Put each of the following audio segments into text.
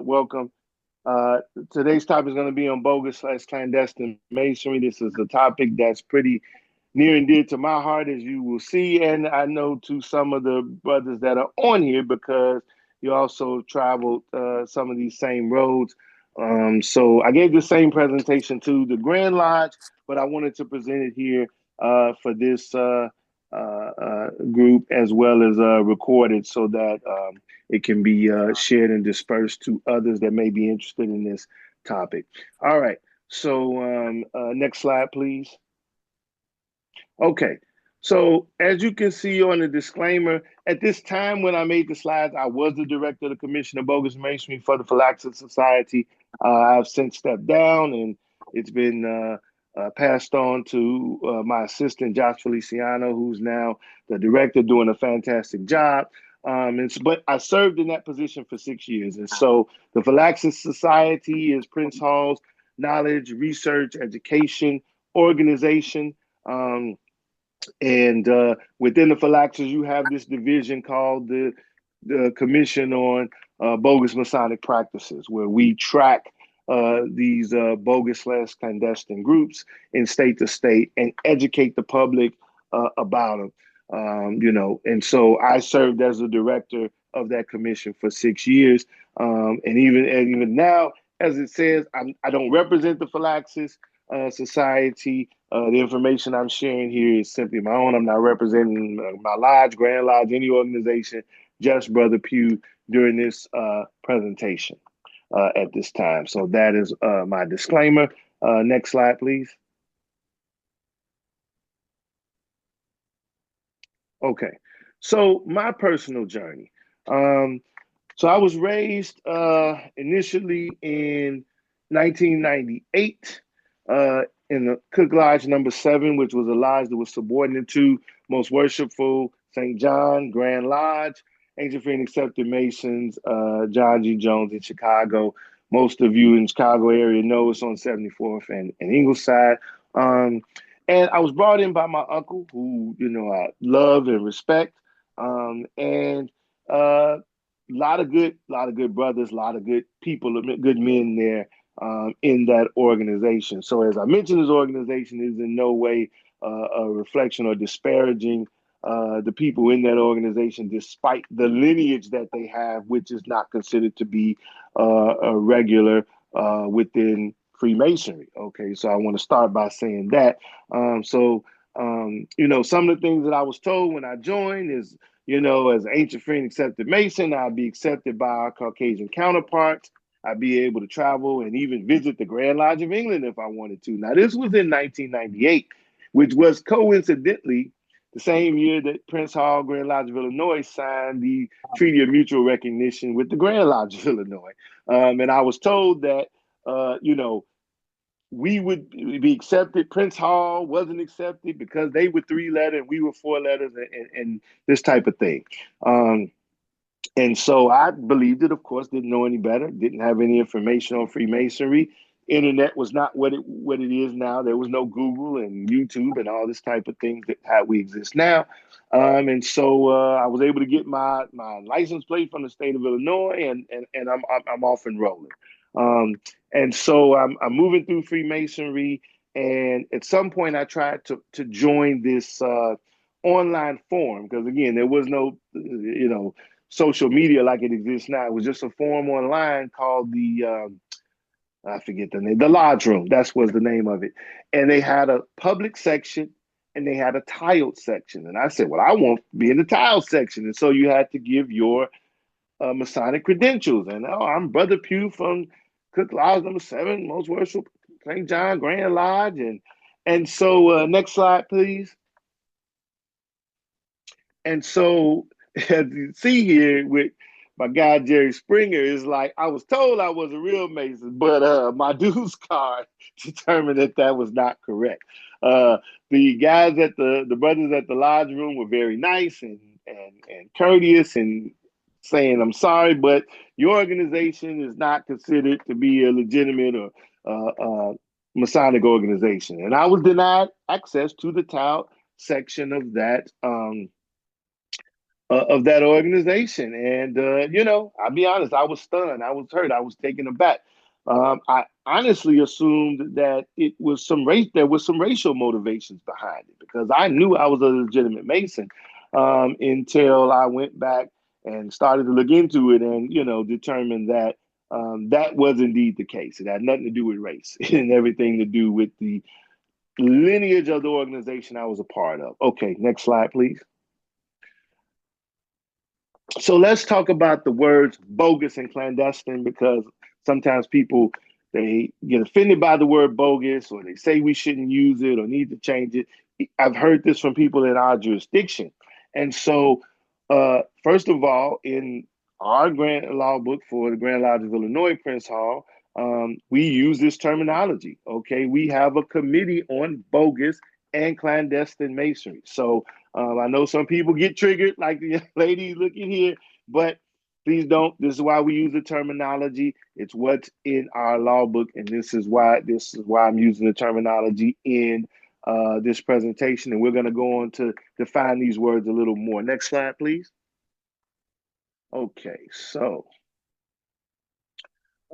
welcome. Today's topic is going to be on bogus/clandestine masonry. This is a topic that's pretty near and dear to my heart, as you will see, and I know to some of the brothers that are on here because you also traveled some of these same roads. So I gave the same presentation to the Grand Lodge, but I wanted to present it here for this group as well as recorded so that it can be shared and dispersed to others that may be interested in this topic. All right. So next slide, please. Okay. So as you can see on the disclaimer, at this time when I made the slides, I was the director of the Commission of Bogus Masonry for the Phylactery Society. I've since stepped down, and it's been passed on to my assistant, Josh Feliciano, who's now the director, doing a fantastic job. But I served in that position for 6 years. And so the Phylactery Society is Prince Hall's knowledge, research, education organization. And within the phylacteries, you have this division called the Commission on Bogus Masonic Practices, where we track these bogus/clandestine groups in state to state and educate the public about them. And so I served as the director of that commission for 6 years. And even now, as it says, I don't represent the Phylactery Society. The information I'm sharing here is simply my own. I'm not representing my lodge, Grand Lodge, any organization, just Brother Pugh during this presentation at this time. So that is my disclaimer. Next slide, please. Okay, so my personal journey. So I was raised initially in 1998 in the Cook Lodge number 7, which was a lodge that was subordinate to Most Worshipful St. John Grand Lodge, Ancient Free and Accepted Masons, John G. Jones in Chicago. Most of you in the Chicago area know it's on 74th and Ingleside. And I was brought in by my uncle, who I love and respect, and a lot of good brothers, a lot of good people, good men there in that organization. So, as I mentioned, this organization is in no way a reflection or disparaging the people in that organization, despite the lineage that they have, which is not considered to be a regular within Freemasonry. Okay, so I want to start by saying that. Some of the things that I was told when I joined is, as an ancient free and accepted Mason, I'd be accepted by our Caucasian counterparts. I'd be able to travel and even visit the Grand Lodge of England if I wanted to. Now, this was in 1998, which was coincidentally the same year that Prince Hall Grand Lodge of Illinois signed the Treaty of Mutual Recognition with the Grand Lodge of Illinois. And I was told that, we would be accepted. Prince Hall wasn't accepted because they were 3-letter and we were 4 letters and this type of thing. And so I believed it, of course, didn't know any better, didn't have any information on Freemasonry. Internet was not what it is now. There was no Google and YouTube and all this type of things that how we exist now. And so I was able to get my license plate from the state of Illinois, and I'm off and rolling. And so I'm moving through Freemasonry, and at some point I tried to join this online forum because, again, there was no social media like it exists now. It was just a forum online called I forget the name, the Lodge Room. That was the name of it. And they had a public section and they had a tiled section. And I said, well, I won't be in the tiled section. And so you had to give your Masonic credentials. And I'm Brother Pugh from Cook Lodge number 7, Most Worshipful St. John Grand Lodge. And so next slide, please. And so as you see here with my guy Jerry Springer, is like I was told I was a real Mason, but my dues card determined that was not correct. The guys at the brothers at the Lodge Room were very nice and courteous and saying, I'm sorry, but your organization is not considered to be a legitimate or Masonic organization. And I was denied access to the tout section of that of that organization. And I'll be honest, I was stunned, I was hurt, I was taken aback. I honestly assumed that it was there was some racial motivations behind it because I knew I was a legitimate Mason until I went back and started to look into it and determined that that was indeed the case. It had nothing to do with race and everything to do with the lineage of the organization I was a part of. Okay, next slide, please. So let's talk about the words bogus and clandestine because sometimes people they get offended by the word bogus or they say we shouldn't use it or need to change it. I've heard this from people in our jurisdiction. And so first of all, in our grant law book for the Grand Lodge of Illinois, Prince Hall, we use this terminology. Okay, we have a committee on bogus and clandestine masonry. So I know some people get triggered, like the lady looking here, but please don't. This is why we use the terminology. It's what's in our law book, and this is why I'm using the terminology in this presentation. And we're going to go on to define these words a little more. Next slide, please. Okay, so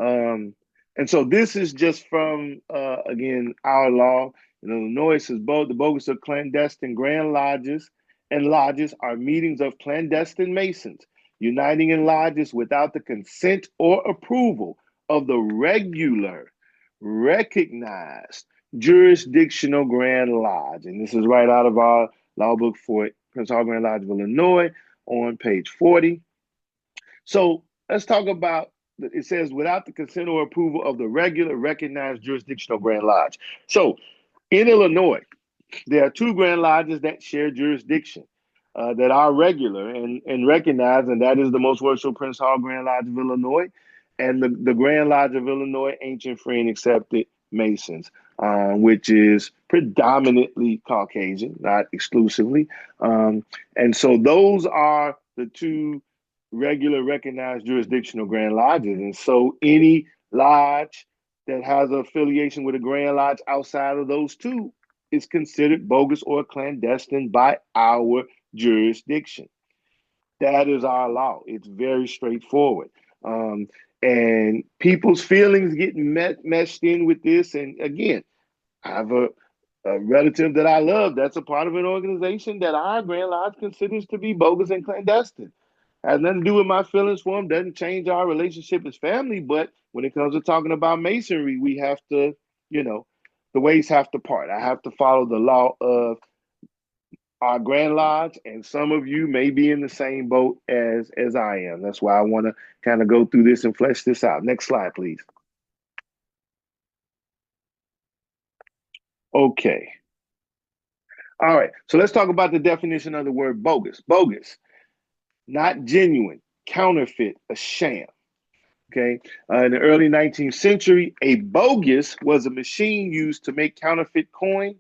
um, and so this is just from again our law in Illinois. It says the bogus of clandestine grand lodges and lodges are meetings of clandestine masons uniting in lodges without the consent or approval of the regular, recognized jurisdictional grand lodge. And this is right out of our law book for Prince Hall Grand Lodge of Illinois on page 40. So let's talk about it says without the consent or approval of the regular recognized jurisdictional Grand Lodge. So in Illinois, there are two Grand Lodges that share jurisdiction that are regular and recognized, and that is the Most Worshipful Prince Hall Grand Lodge of Illinois and the Grand Lodge of Illinois Ancient Free and Accepted Masons, which is predominantly Caucasian, not exclusively. And so those are the two regular recognized jurisdictional Grand Lodges. And so any lodge that has an affiliation with a Grand Lodge outside of those two is considered bogus or clandestine by our jurisdiction. That is our law. It's very straightforward. And people's feelings get meshed in with this. And again, I have a relative that I love that's a part of an organization that our Grand Lodge considers to be bogus and clandestine. Has nothing to do with my feelings for him, doesn't change our relationship as family. But when it comes to talking about masonry, we have to, the ways have to part. I have to follow the law of our Grand Lodge, and some of you may be in the same boat as I am. That's why I want to kind of go through this and flesh this out. Next slide, please. Okay. All right. So let's talk about the definition of the word bogus. Bogus, not genuine, counterfeit, a sham. Okay. In the early 19th century, a bogus was a machine used to make counterfeit coins.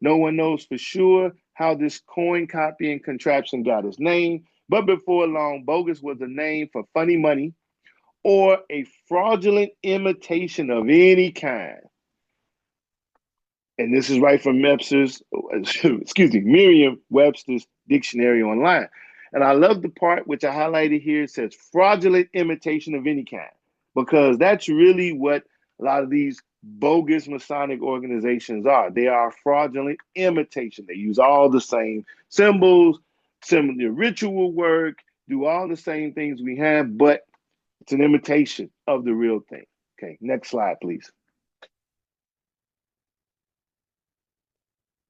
No one knows for sure how this coin copying contraption got its name, but before long, bogus was a name for funny money or a fraudulent imitation of any kind. And this is right from Merriam-Webster's dictionary online. And I love the part which I highlighted here. It says fraudulent imitation of any kind, because that's really what a lot of these bogus Masonic organizations are. They are fraudulent imitation. They use all the same symbols, similar ritual work, do all the same things we have, but it's an imitation of the real thing. Okay, next slide, please.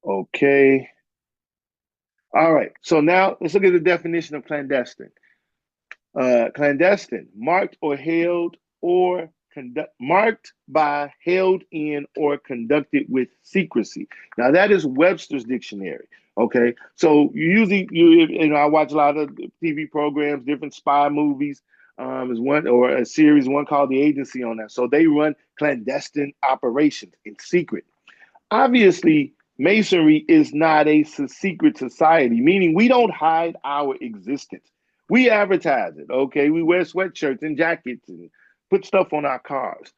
Okay. All right. So now let's look at the definition of clandestine. Clandestine, marked or held or marked by, held in, or conducted with secrecy. Now that is Webster's dictionary. Okay, so I watch a lot of TV programs, different spy movies. Is one or a series, one called The Agency on that. So they run clandestine operations in secret. Obviously, Masonry is not a secret society, meaning we don't hide our existence. We advertise it, okay? We wear sweatshirts and jackets and put stuff on our cars.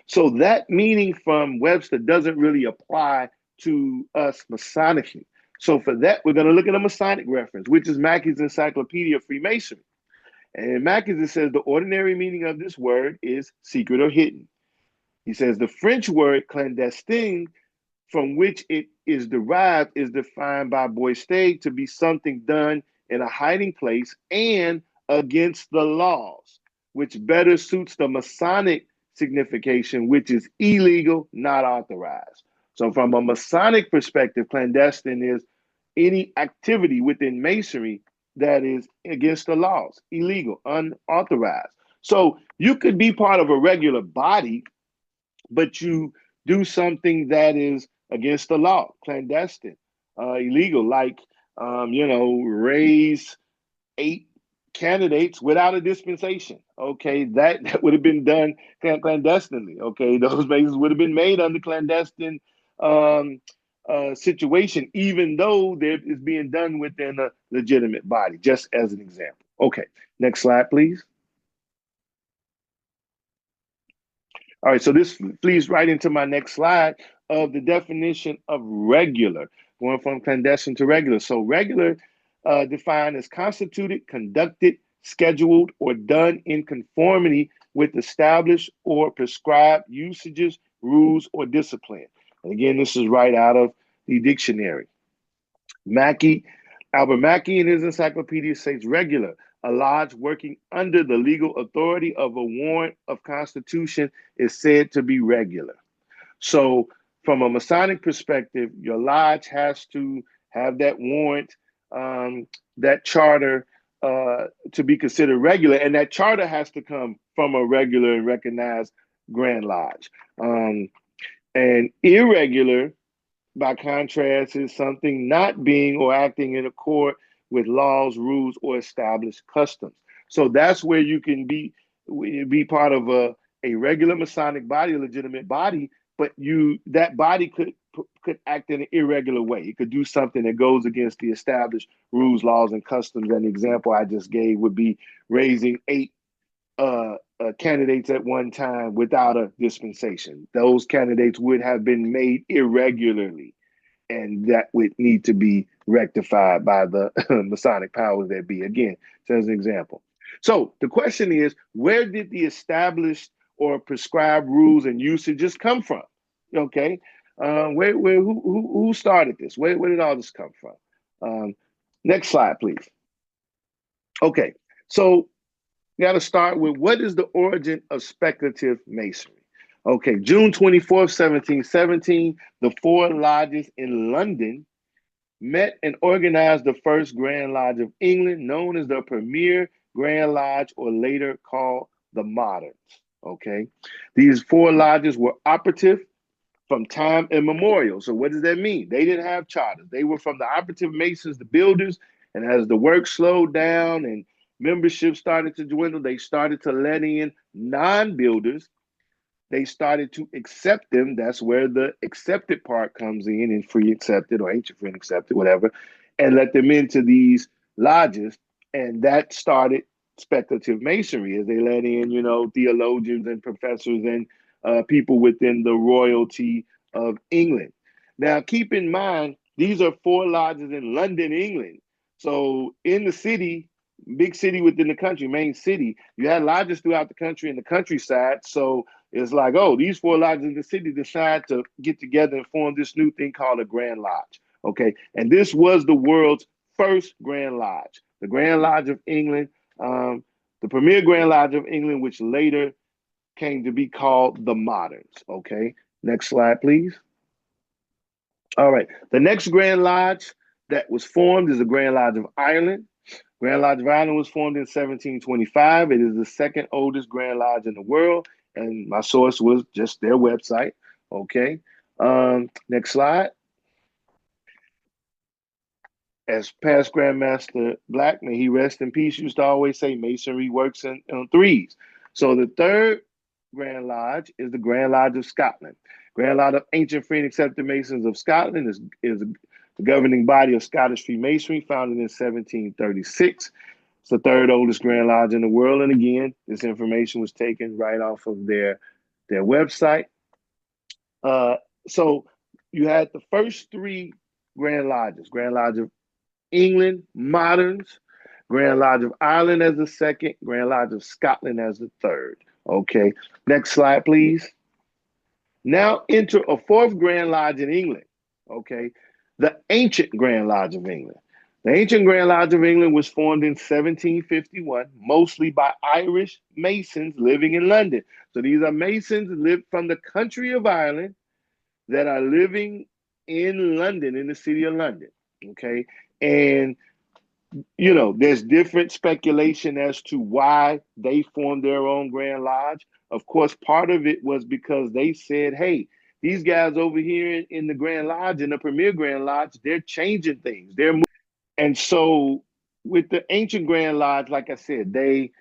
So that meaning from Webster doesn't really apply to us Masonically. So for that, we're going to look at a Masonic reference, which is Mackey's Encyclopedia of Freemasonry. And in Mackey's, it says the ordinary meaning of this word is secret or hidden. He says the French word clandestine, from which it is derived, is defined by Boistet to be something done in a hiding place and against the laws, which better suits the Masonic signification, which is illegal, not authorized. So, from a Masonic perspective, clandestine is any activity within Masonry that is against the laws, illegal, unauthorized. So, you could be part of a regular body, but you do something that is against the law, clandestine, illegal, like raise 8 candidates without a dispensation. Okay, that would have been done clandestinely. Okay, those bases would have been made under clandestine um, situation, even though there is being done within a legitimate body. Just as an example. Okay, next slide, please. All right, so this leads right into my next slide of the definition of regular, going from clandestine to regular. So regular defined as constituted, conducted, scheduled, or done in conformity with established or prescribed usages, rules, or discipline. And again, this is right out of the dictionary. Albert Mackey in his encyclopedia says regular, a lodge working under the legal authority of a warrant of constitution is said to be regular. So from a Masonic perspective, your lodge has to have that warrant, that charter to be considered regular. And that charter has to come from a regular and recognized Grand Lodge. And irregular, by contrast, is something not being or acting in accord with laws, rules, or established customs. So that's where you can be part of a regular Masonic body, a legitimate body, but that body could act in an irregular way. It could do something that goes against the established rules, laws, and customs. And the example I just gave would be raising 8 candidates at one time without a dispensation. Those candidates would have been made irregularly, and that would need to be rectified by the Masonic powers that be. Again, so as an example. So the question is, where did the established or prescribed rules and usages come from? Okay, who started this? Where did all this come from? Next slide, please. Okay, so you got to start with what is the origin of speculative masonry? Okay, June 24th, 1717, the 4 lodges in London met and organized the first Grand Lodge of England, known as the Premier Grand Lodge, or later called the Moderns. Okay, these 4 lodges were operative from time immemorial. So what does that mean? They didn't have charters. They were from the operative masons, the builders, and as the work slowed down and membership started to dwindle, they started to let in non-builders. They started to accept them. That's where the accepted part comes in, and free accepted or ancient free and accepted, whatever, and let them into these lodges. And that started speculative masonry as they let in, theologians and professors and people within the royalty of England. Now, keep in mind, these are 4 lodges in London, England. So in the city, big city within the country, main city, you had lodges throughout the country and the countryside. So it's like, oh, these 4 lodges in the city decide to get together and form this new thing called a Grand Lodge. Okay. And this was the world's first Grand Lodge, the Grand Lodge of England, the Premier Grand Lodge of England, which later came to be called the Moderns. Okay. Next slide, please. All right. The next Grand Lodge that was formed is the Grand Lodge of Ireland. Grand Lodge of Ireland was formed in 1725. It is the second oldest Grand Lodge in the world, and my source was just their website. Okay. Next slide. As past Grandmaster Black, may he rest in peace, used to always say Masonry works in threes. So the third Grand Lodge is the Grand Lodge of Scotland. Grand Lodge of Ancient Free and Accepted Masons of Scotland is the governing body of Scottish Freemasonry, founded in 1736. It's the third oldest Grand Lodge in the world. And again, this information was taken right off of their website. So you had the first 3 Grand Lodges. Grand Lodge of England, Moderns. Grand Lodge of Ireland as the second. Grand Lodge of Scotland as the third. Okay. Next slide, please. Now enter a fourth Grand Lodge in England. Okay. The ancient Grand Lodge of England. The ancient Grand Lodge of England was formed in 1751, mostly by Irish Masons living in London. So these are Masons live from the country of Ireland that are living in London, in the city of London. Okay. And, you know, there's different speculation as to why they formed their own Grand Lodge. Of course, part of it was because they said, hey, these guys over here in the Grand Lodge, in the Premier Grand Lodge, they're changing things. They're moving. And so with the ancient Grand Lodge, like I said, they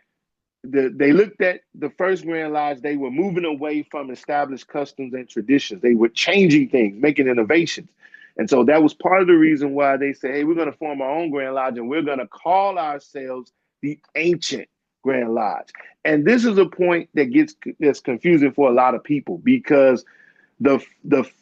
looked at the first Grand Lodge, they were moving away from established customs and traditions. They were changing things, making innovations. And so that was part of the reason why they said, hey, we're going to form our own Grand Lodge and we're going to call ourselves the ancient Grand Lodge. And this is a point that's confusing for a lot of people because the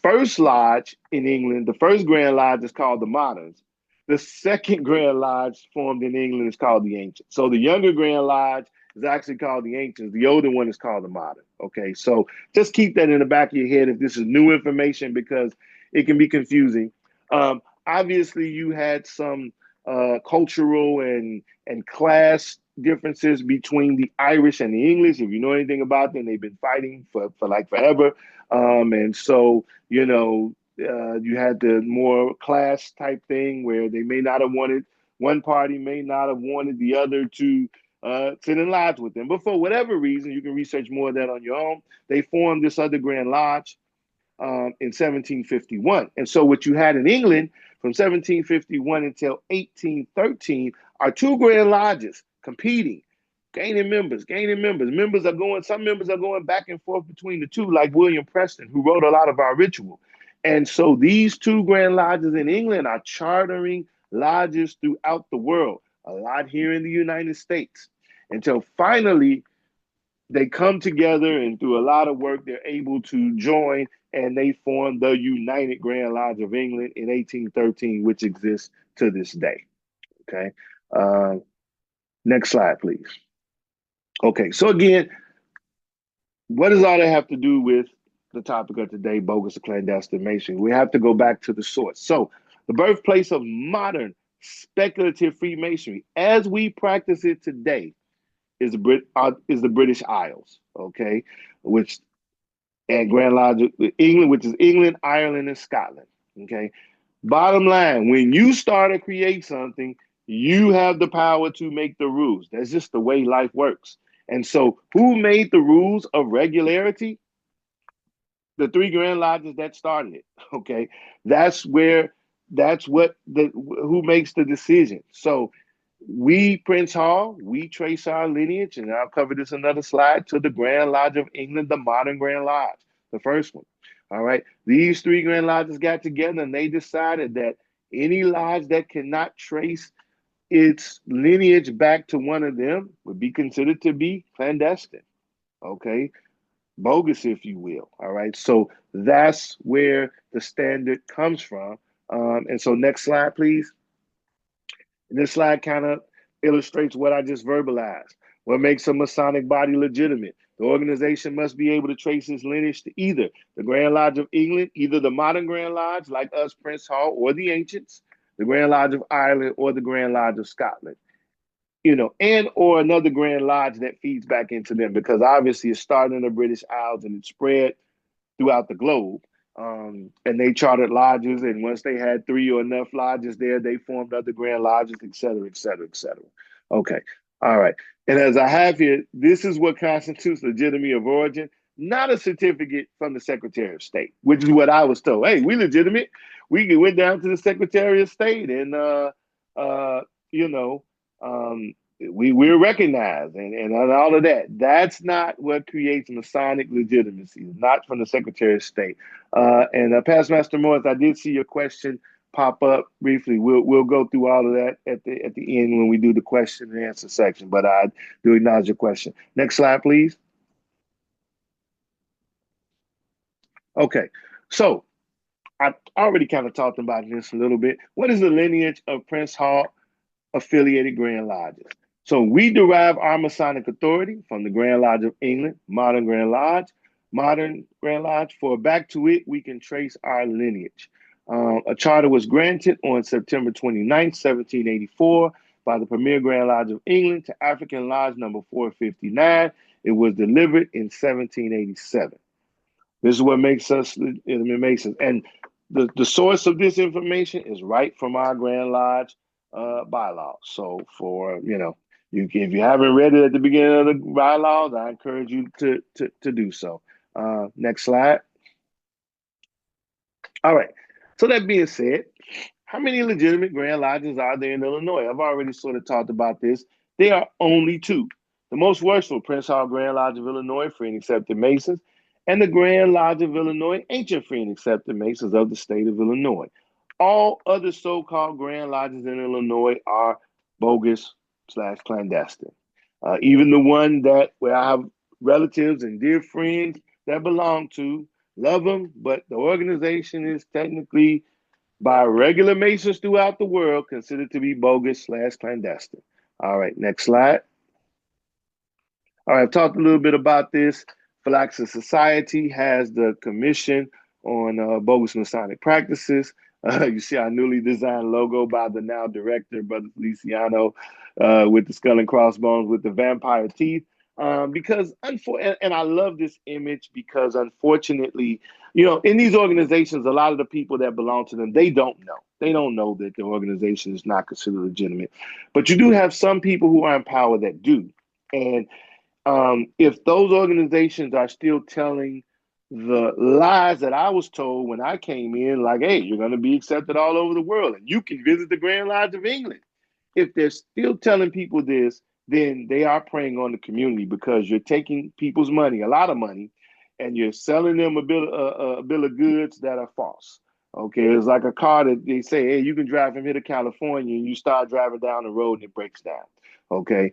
first lodge in England, the first Grand Lodge is called the Moderns. The second Grand Lodge formed in England is called the Ancient. So the younger Grand Lodge is actually called the Ancients. The older one is called the Modern. Okay, so just keep that in the back of your head if this is new information because it can be confusing. Obviously, you had some cultural and class differences between the Irish and the English. If you know anything about them, they've been fighting for like forever. And so, you know, you had the more class type thing where they may not have wanted, one party may not have wanted the other to sit in lodge with them. But for whatever reason, you can research more of that on your own. They formed this other Grand Lodge in 1751. And so what you had in England from 1751 until 1813 are two Grand Lodges competing, gaining members, gaining members. Some members are going back and forth between the two, like William Preston, who wrote a lot of our ritual. And so these two Grand Lodges in England are chartering lodges throughout the world, a lot here in the United States, until finally they come together and through a lot of work, they're able to join and they form the United Grand Lodge of England in 1813, which exists to this day. Okay. Next slide, please. Okay. So again, what does all that have to do with the topic of today, bogus or clandestine masonry? We have to go back to the source. So the birthplace of modern speculative Freemasonry, as we practice it today, is the British Isles, okay, which and Grand Lodge England, which is England, Ireland, and Scotland. Okay. Bottom line, when you start to create something, you have the power to make the rules. That's just the way life works. And so, who made the rules of regularity? The three Grand Lodges that started it. Okay, that's what who makes the decision. So we, Prince Hall, we trace our lineage, and I'll cover this another slide, to the Grand Lodge of England, the modern Grand Lodge, the first one. All right. These three Grand Lodges got together and they decided that any lodge that cannot trace its lineage back to one of them would be considered to be clandestine. Okay. Bogus, if you will. All right. So that's where the standard comes from. And so next slide, please. This slide kind of illustrates what I just verbalized. What makes a Masonic body legitimate? The organization must be able to trace its lineage to either the Grand Lodge of England, either the modern Grand Lodge, like us, Prince Hall, or the Ancients, the Grand Lodge of Ireland, or the Grand Lodge of Scotland, you know, and or another Grand Lodge that feeds back into them, because obviously it started in the British Isles and it spread throughout the globe. And they chartered lodges, and once they had three or enough lodges there, they formed other Grand Lodges, et cetera, et cetera, et cetera. Okay, all right. And as I have here, this is what constitutes legitimacy of origin, not a certificate from the Secretary of State, which is what I was told. Hey, we legitimate. We went down to the Secretary of State, and you know, we're recognized and all of that. That's not what creates Masonic legitimacy, not from the Secretary of State. And Past Master Morris, I did see your question pop up briefly. We'll go through all of that at the end when we do the question and answer section, but I do acknowledge your question. Next slide, please. Okay, so I already kind of talked about this a little bit. What is the lineage of Prince Hall affiliated Grand Lodges? So we derive our Masonic authority from the Grand Lodge of England, modern Grand Lodge. Modern Grand Lodge, for back to it, we can trace our lineage. A charter was granted on September 29th, 1784, by the Premier Grand Lodge of England to African Lodge number 459. It was delivered in 1787. This is what makes us, and the source of this information is right from our Grand Lodge bylaws. So for, if you haven't read it at the beginning of the bylaws, I encourage you to do so. Next slide. All right. So that being said, how many legitimate Grand Lodges are there in Illinois? I've already sort of talked about this. There are only two. The most worshipful Prince Hall Grand Lodge of Illinois, Free and Accepted Masons, and the Grand Lodge of Illinois, Ancient Free and Accepted Masons of the state of Illinois. All other so-called Grand Lodges in Illinois are bogus/clandestine. Even the one where I have relatives and dear friends that belong to, love them, but the organization is technically, by regular Masons throughout the world, considered to be bogus/clandestine. All right, next slide. All right, I've talked a little bit about this. Philaxis Society has the Commission on Bogus Masonic Practices. You see our newly designed logo by the now director, Brother Feliciano, with the skull and crossbones with the vampire teeth. And I love this image because unfortunately, in these organizations, a lot of the people that belong to them, they don't know. They don't know that the organization is not considered legitimate. But you do have some people who are in power that do. And if those organizations are still telling the lies that I was told when I came in, like, hey, you're going to be accepted all over the world and you can visit the Grand Lodge of England. If they're still telling people this, then they are preying on the community because you're taking people's money, a lot of money, and you're selling them a bill of goods that are false. Okay, it's like a car that they say, hey, you can drive from here to California, and you start driving down the road and it breaks down. Okay,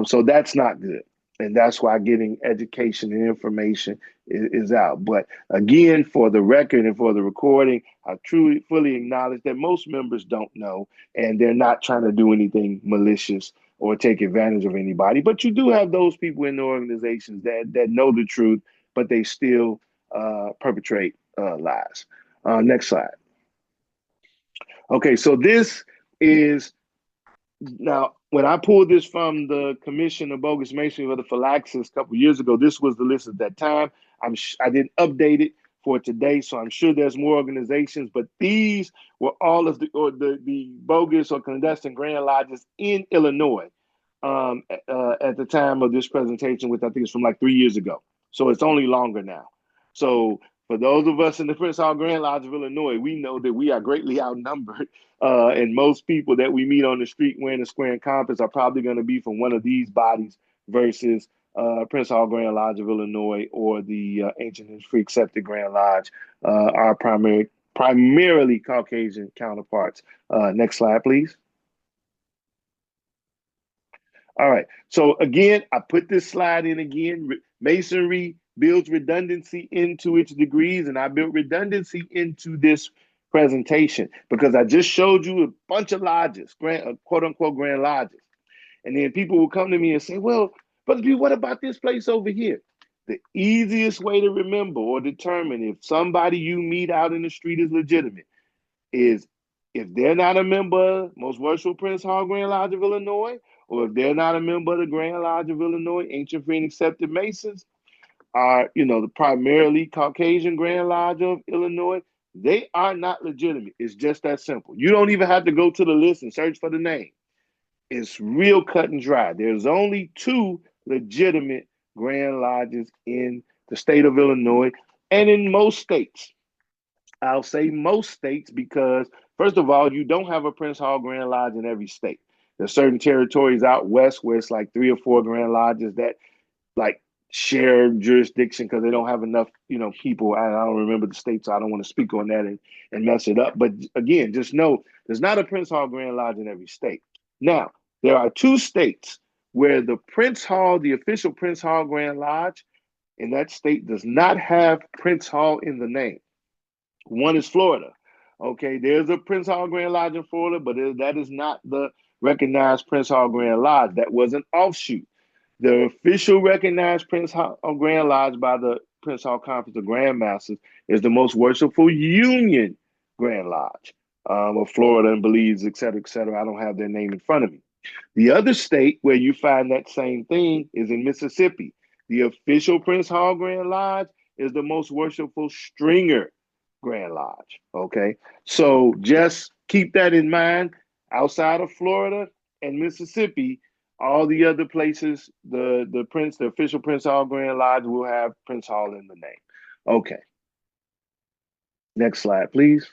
so that's not good. And that's why getting education and information is out. But again, for the record and for the recording, I truly, fully acknowledge that most members don't know, and they're not trying to do anything malicious or take advantage of anybody. But you do have those people in the organizations that know the truth, but they still perpetrate lies. Next slide. Okay, so this is, now, when I pulled this from the Commission of Bogus Masonry for the Philaxis a couple years ago, this was the list at that time. I didn't update it for today, so I'm sure there's more organizations, but these were all of the bogus or clandestine Grand Lodges in Illinois at the time of this presentation, which I think is from like 3 years ago. So it's only longer now. So for those of us in the Prince Hall Grand Lodge of Illinois, we know that we are greatly outnumbered. And most people that we meet on the street wearing a square and compass are probably going to be from one of these bodies versus Prince Hall Grand Lodge of Illinois or the Ancient and Free Accepted Grand Lodge, our primarily Caucasian counterparts. Next slide, please. All right. So again, I put this slide in again. Masonry builds redundancy into its degrees, and I built redundancy into this presentation because I just showed you a bunch of lodges, quote unquote Grand Lodges. And then people will come to me and say, well, Brother Pugh, what about this place over here? The easiest way to remember or determine if somebody you meet out in the street is legitimate is if they're not a member of Most Worshipful Prince Hall Grand Lodge of Illinois, or if they're not a member of the Grand Lodge of Illinois, Ancient Free and Accepted Masons, are, the primarily Caucasian Grand Lodge of Illinois, they are not legitimate. It's just that simple. You don't even have to go to the list and search for the name. It's real cut and dry. There's only two legitimate Grand Lodges in the state of Illinois and in most states. I'll say most states because, first of all, you don't have a Prince Hall Grand Lodge in every state. There's certain territories out west where it's like 3 or 4 Grand Lodges that like share jurisdiction because they don't have enough, people. I don't remember the state, so I don't want to speak on that and mess it up. But again, just know there's not a Prince Hall Grand Lodge in every state. Now, there are 2 states where the official Prince Hall Grand Lodge in that state does not have Prince Hall in the name. One is Florida. Okay, there's a Prince Hall Grand Lodge in Florida, but that is not the recognized Prince Hall Grand Lodge. That was an offshoot. The official recognized Prince Hall Grand Lodge by the Prince Hall Conference of Grandmasters is the most worshipful Union Grand Lodge of Florida and Belize, et cetera, et cetera. I don't have their name in front of me. The other state where you find that same thing is in Mississippi. The official Prince Hall Grand Lodge is the most worshipful Stringer Grand Lodge. Okay. So just keep that in mind. Outside of Florida and Mississippi, all the other places, the official Prince Hall Grand Lodge will have Prince Hall in the name. Okay. Next slide, please.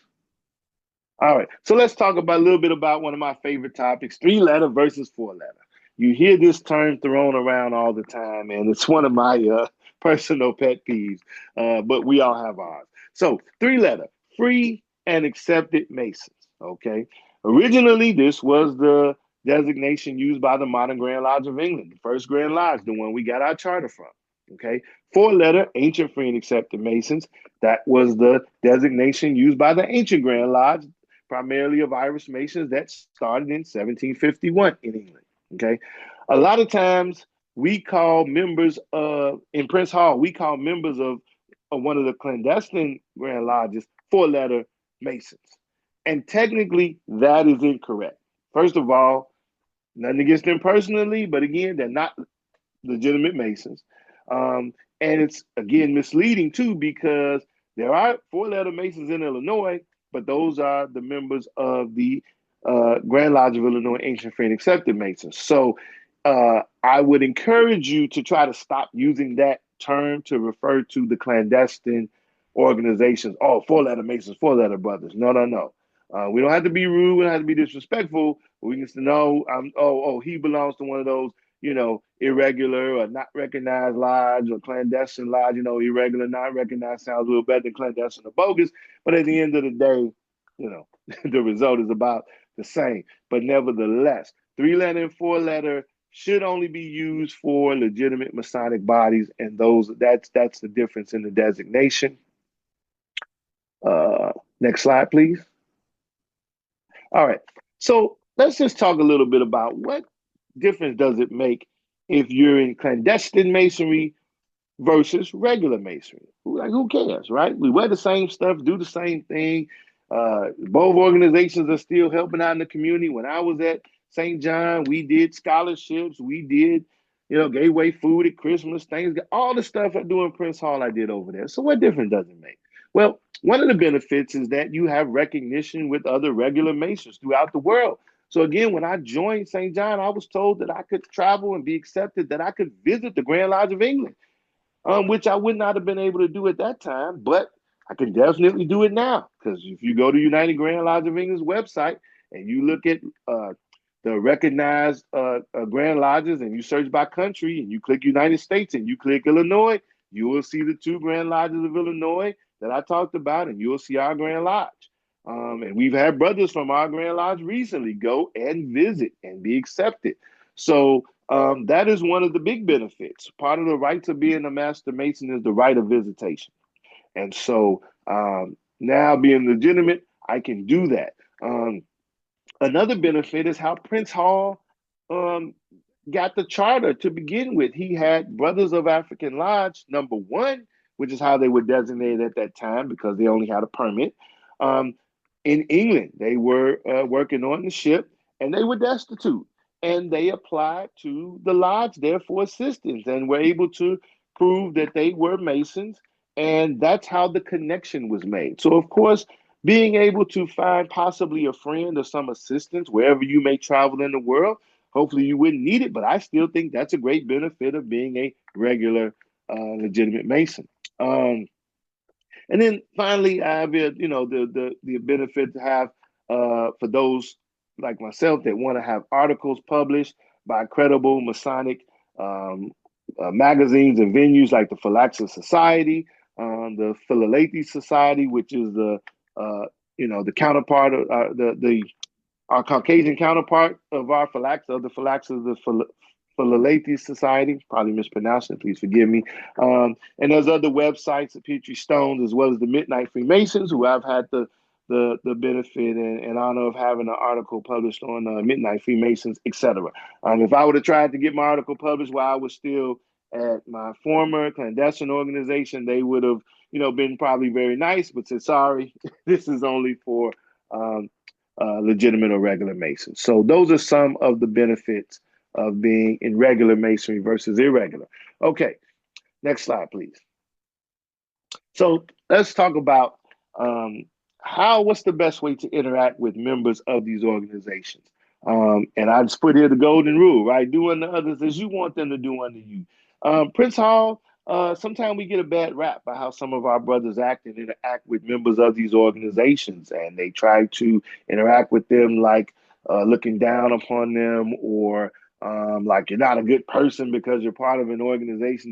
All right. So let's talk about a little bit about one of my favorite topics, 3-letter versus 4-letter. You hear this term thrown around all the time, and it's one of my personal pet peeves, but we all have ours. So 3-letter, free and accepted Masons. Okay. Originally, this was the designation used by the modern Grand Lodge of England, the first Grand Lodge, the one we got our charter from. Okay. 4-letter, ancient free and accepted Masons. That was the designation used by the ancient Grand Lodge, primarily of Irish Masons, that started in 1751 in England. Okay. A lot of times we call members of, in Prince Hall, we call members of one of the clandestine Grand Lodges 4-letter Masons. And technically, that is incorrect. First of all, nothing against them personally, but again, they're not legitimate Masons. And it's, again, misleading too, because there are 4-letter Masons in Illinois, but those are the members of the Grand Lodge of Illinois Ancient Free and Accepted Masons. So I would encourage you to try to stop using that term to refer to the clandestine organizations. Oh, 4-letter Masons, 4-letter brothers. No, no, no. We don't have to be rude. We don't have to be disrespectful. We can know, he belongs to one of those, irregular or not recognized lodge or clandestine lodge. Irregular, not recognized sounds a little better than clandestine or bogus. But at the end of the day, the result is about the same. But nevertheless, 3-letter and 4-letter should only be used for legitimate Masonic bodies, and that's the difference in the designation. Next slide, please. All right. So let's just talk a little bit about what difference does it make if you're in clandestine Masonry versus regular Masonry. Like, who cares, right? We wear the same stuff, do the same thing. Both organizations are still helping out in the community. When I was at St. John, we did scholarships. We did, gave away food at Christmas, things, all the stuff I do in Prince Hall, I did over there. So what difference does it make? Well, one of the benefits is that you have recognition with other regular Masons throughout the world. So again, when I joined St. John, I was told that I could travel and be accepted, that I could visit the Grand Lodge of England, which I would not have been able to do at that time, but I can definitely do it now. Because if you go to United Grand Lodge of England's website and you look at the recognized Grand Lodges and you search by country and you click United States and you click Illinois, you will see the 2 Grand Lodges of Illinois that I talked about, and you'll see our Grand Lodge. And we've had brothers from our Grand Lodge recently go and visit and be accepted. So that is one of the big benefits. Part of the right to being a Master Mason is the right of visitation. And so now being legitimate, I can do that. Another benefit is how Prince Hall got the charter to begin with. He had Brothers of African Lodge, number 1, which is how they were designated at that time because they only had a permit. In England, they were working on the ship and they were destitute. And they applied to the lodge there for assistance and were able to prove that they were Masons. And that's how the connection was made. So, of course, being able to find possibly a friend or some assistance wherever you may travel in the world, hopefully you wouldn't need it, but I still think that's a great benefit of being a regular, legitimate Mason. And then finally, I have the benefit to have for those like myself that want to have articles published by credible Masonic magazines and venues like the Philaxis Society, the Philalethes Society, which is the counterpart of our Caucasian counterpart of our Philaxis, the Philately Society, probably mispronouncing it, please forgive me. And there's other websites, the Petrie Stones, as well as the Midnight Freemasons, who I've had the benefit and honor of having an article published on Midnight Freemasons, etc. If I would have tried to get my article published while I was still at my former clandestine organization, they would have, been probably very nice, but said, sorry, this is only for legitimate or regular Masons. So those are some of the benefits of being in regular Masonry versus irregular. Okay, next slide, please. So let's talk about what's the best way to interact with members of these organizations. And I just put here the golden rule, right? Do unto others as you want them to do unto you. Prince Hall, sometimes we get a bad rap by how some of our brothers act and interact with members of these organizations, and they try to interact with them like looking down upon them, or like you're not a good person because you're part of an organization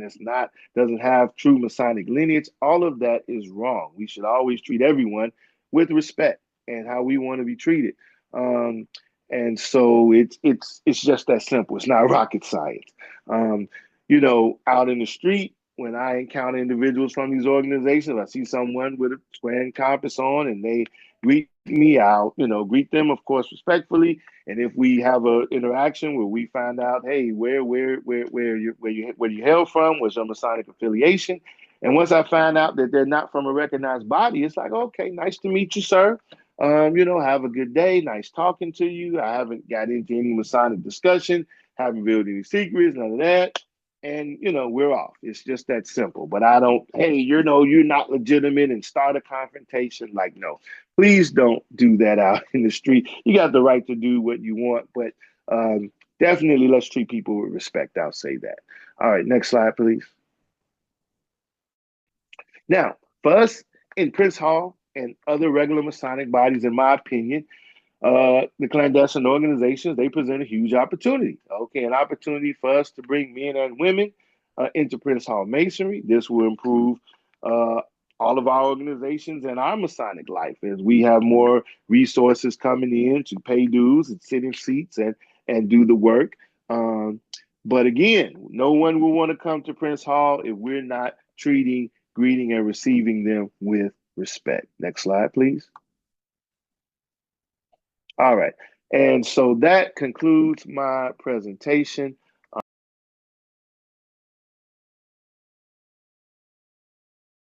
doesn't have true Masonic lineage. All of that is wrong. We should always treat everyone with respect and how we want to be treated. And so it's just that simple. It's not rocket science. Out in the street, when I encounter individuals from these organizations, I see someone with a square compass on, and they greet me out. Greet them, of course, respectfully. And if we have an interaction where we find out, hey, where you hail from, what's your Masonic affiliation, and once I find out that they're not from a recognized body, it's like, okay, nice to meet you, sir. Have a good day. Nice talking to you. I haven't got into any Masonic discussion, haven't revealed any secrets, none of that. And we're off. It's just that simple. But I don't, hey, you're not legitimate, and start a confrontation. Like, no, please don't do that out in the street. You got the right to do what you want, but definitely let's treat people with respect. I'll say that. All right, next slide, please. Now, for us in Prince Hall and other regular Masonic bodies, in my opinion, the clandestine organizations, they present a huge opportunity. Okay, an opportunity for us to bring men and women into Prince Hall Masonry. This will improve all of our organizations and our Masonic life, as we have more resources coming in to pay dues and sit in seats and do the work. But again, no one will want to come to Prince Hall if we're not treating, greeting, and receiving them with respect. Next slide, please. All right. And so that concludes my presentation.